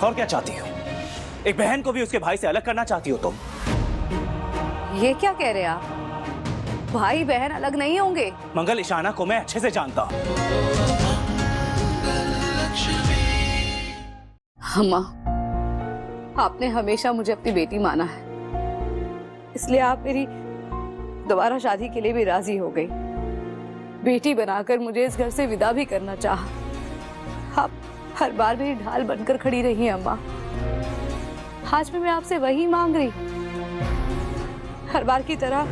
और क्या चाहती हो? एक बहन को भी उसके भाई से अलग करना चाहती हो तुम? ये क्या कह रहे हैं आप? भाई बहन अलग नहीं होंगे। मंगल, ईशाना को मैं अच्छे से जानता हूं। अम्मा, आपने हमेशा मुझे अपनी बेटी माना है, इसलिए आप मेरी दोबारा शादी के लिए भी राजी हो गई। बेटी बनाकर मुझे इस घर से विदा भी करना चाहा। आप हर बार मेरी ढाल बनकर खड़ी रही हैं अम्मा। आज भी मैं आपसे वही मांग रही। हर बार की तरह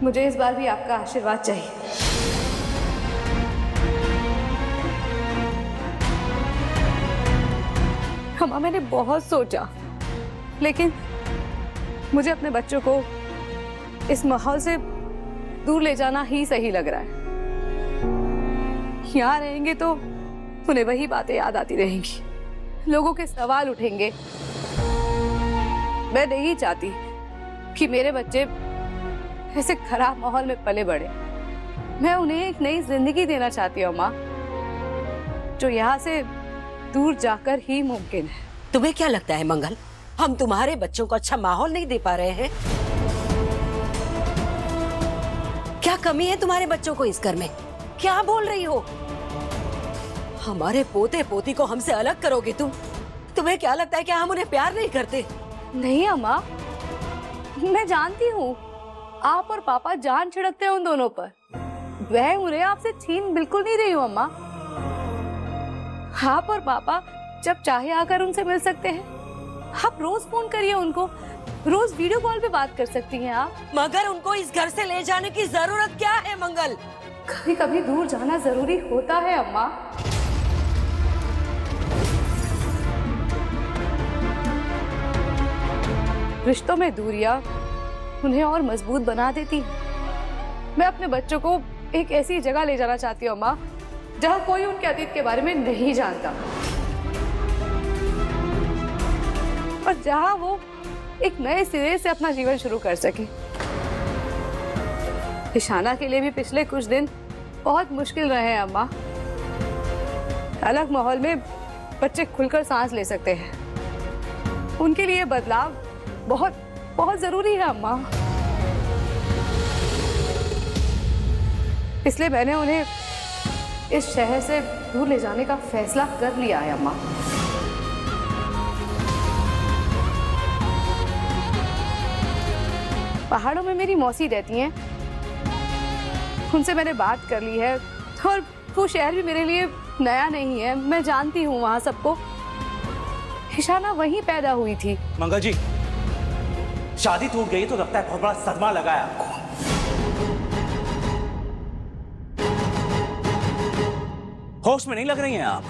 मुझे इस बार भी आपका आशीर्वाद चाहिए। अम्मा, मैंने बहुत सोचा, लेकिन मुझे अपने बच्चों को इस माहौल से दूर ले जाना ही सही लग रहा है। यहाँ रहेंगे तो उन्हें वही बातें याद आती रहेंगी, लोगों के सवाल उठेंगे। मैं नहीं चाहती कि मेरे बच्चे ऐसे खराब माहौल में पले बढ़े। मैं उन्हें एक नई जिंदगी देना चाहती हूँ माँ, जो यहाँ से दूर जाकर ही मुमकिन है। तुम्हें क्या लगता है मंगल, हम तुम्हारे बच्चों को अच्छा माहौल नहीं दे पा रहे हैं? क्या कमी है तुम्हारे बच्चों को इस घर में? क्या बोल रही हो? हमारे पोते पोती को हमसे अलग करोगे तुम? तुम्हें क्या लगता है कि हम उन्हें प्यार नहीं करते? नहीं अम्मा, मैं जानती हूँ आप और पापा जान छिड़कते हैं उन दोनों पर। वह उन्हें आपसे छीन बिल्कुल नहीं रही हूँ अम्मा। आप और पापा जब चाहे आकर उनसे मिल सकते हैं। आप रोज फोन करिए उनको, रोज वीडियो कॉल पे बात कर सकती हैं आप। मगर उनको इस घर से ले जाने की जरूरत क्या है मंगल? कभी कभी दूर जाना जरूरी होता है अम्मा। रिश्तों में दूरियां उन्हें और मजबूत बना देती हैं। मैं अपने बच्चों को एक ऐसी जगह ले जाना चाहती हूँ अम्मा, जहाँ कोई उनके अतीत के बारे में नहीं जानता और जहाँ वो एक नए सिरे से अपना जीवन शुरू कर सके। ईशाना के लिए भी पिछले कुछ दिन बहुत मुश्किल रहे हैं अम्मा। अलग माहौल में बच्चे खुलकर सांस ले सकते हैं। उनके लिए बदलाव बहुत बहुत जरूरी है अम्मा। इसलिए मैंने उन्हें इस शहर से दूर ले जाने का फैसला कर लिया है अम्मा। पहाड़ों में मेरी मौसी रहती हैं, उनसे मैंने बात कर ली है और वो शहर भी मेरे लिए नया नहीं है। मैं जानती हूँ वहां सबको। ईशाना वहीं पैदा हुई थी। मंगल जी, शादी टूट गई तो लगता है बहुत बड़ा सदमा लगा है आपको। होश में नहीं लग रही हैं आप।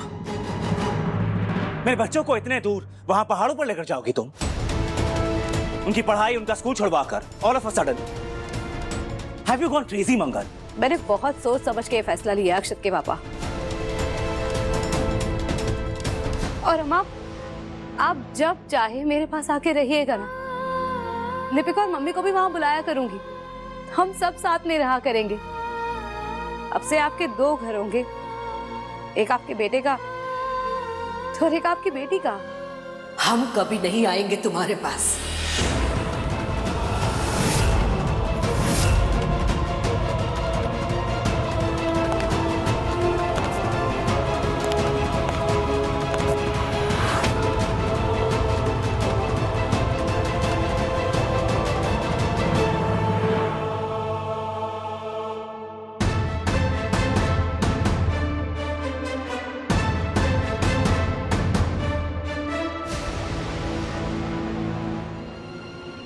मेरे बच्चों को इतने दूर वहां पहाड़ों पर लेकर जाओगी तुम? उनकी पढ़ाई, उनका स्कूल छुड़वाकर all of a sudden. Have you gone crazy Mangal? मैंने बहुत सोच समझ के फैसला लिया अक्षत के पापा। और अम्मा, आप जब चाहे मेरे पास आके रहिएगा ना। लिपिका और मम्मी को भी वहां बुलाया करूंगी। हम सब साथ में रहा करेंगे। अब से आपके 2 घर होंगे, एक आपके बेटे का और एक आपकी बेटी का। हम कभी नहीं आएंगे तुम्हारे पास।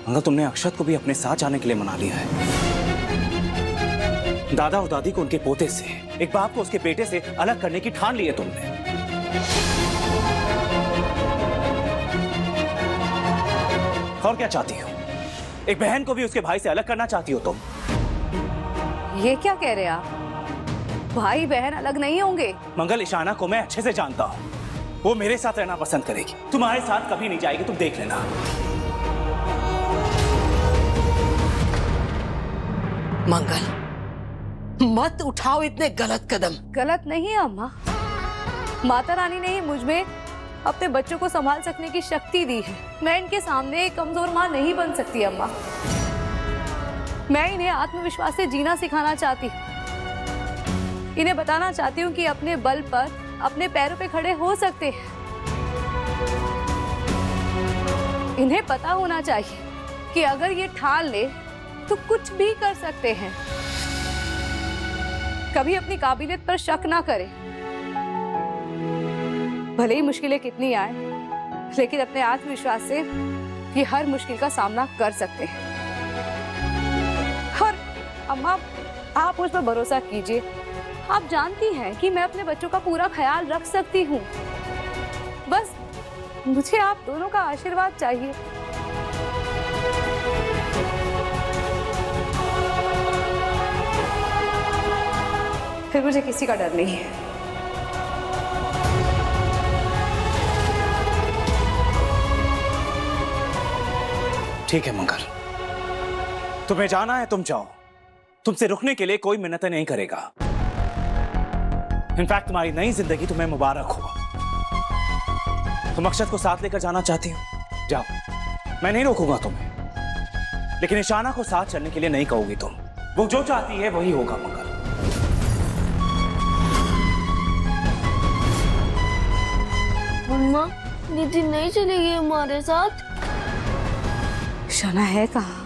मंगल, तुमने अक्षत को भी अपने साथ जाने के लिए मना लिया है। दादा और दादी को उनके पोते से, एक बाप को उसके बेटे से अलग करने की ठान ली है तुमने। और क्या चाहती हो? एक बहन को भी उसके भाई से अलग करना चाहती हो तुम? ये क्या कह रहे हैं आप? भाई बहन अलग नहीं होंगे। मंगल, ईशाना को मैं अच्छे से जानता हूं। वो मेरे साथ रहना पसंद करेगी, तुम्हारे साथ कभी नहीं जाएगी, तुम देख लेना। मंगल, मत उठाओ इतने गलत कदम। गलत नहीं है अम्मा। माता रानी ने ही मुझ में अपने बच्चों को संभाल सकने की शक्ति दी है। मैं इनके सामने एक कमजोर माँ नहीं बन सकती अम्मा। मैं इन्हें आत्मविश्वास से जीना सिखाना चाहती हूँ। इन्हें बताना चाहती हूँ कि अपने बल पर अपने पैरों पे खड़े हो सकते हैं। इन्हें पता होना चाहिए कि अगर ये ठान ले तो कुछ भी कर सकते हैं। कभी अपनी काबिलियत पर शक ना करें। भले ही मुश्किलें कितनी आए, लेकिन अपने आत्मविश्वास से ये हर मुश्किल का सामना कर सकते हैं। और अम्मा, आप मुझ पर भरोसा कीजिए। आप जानती हैं कि मैं अपने बच्चों का पूरा ख्याल रख सकती हूँ। बस मुझे आप दोनों का आशीर्वाद चाहिए। फिर मुझे किसी का डर नहीं है। ठीक है मंगल, तुम्हें जाना है तुम जाओ। तुमसे रुकने के लिए कोई मिन्नतें नहीं करेगा। इनफैक्ट तुम्हारी नई जिंदगी तुम्हें मुबारक हो। तुम अक्षत को साथ लेकर जाना चाहती हो, जाओ, मैं नहीं रोकूंगा तुम्हें। लेकिन ईशाना को साथ चलने के लिए नहीं कहोगी तुम। वो जो चाहती है वही होगा मंगल। मम्मा, दीदी नहीं चलेगी हमारे साथ? ईशाना है कहाँ?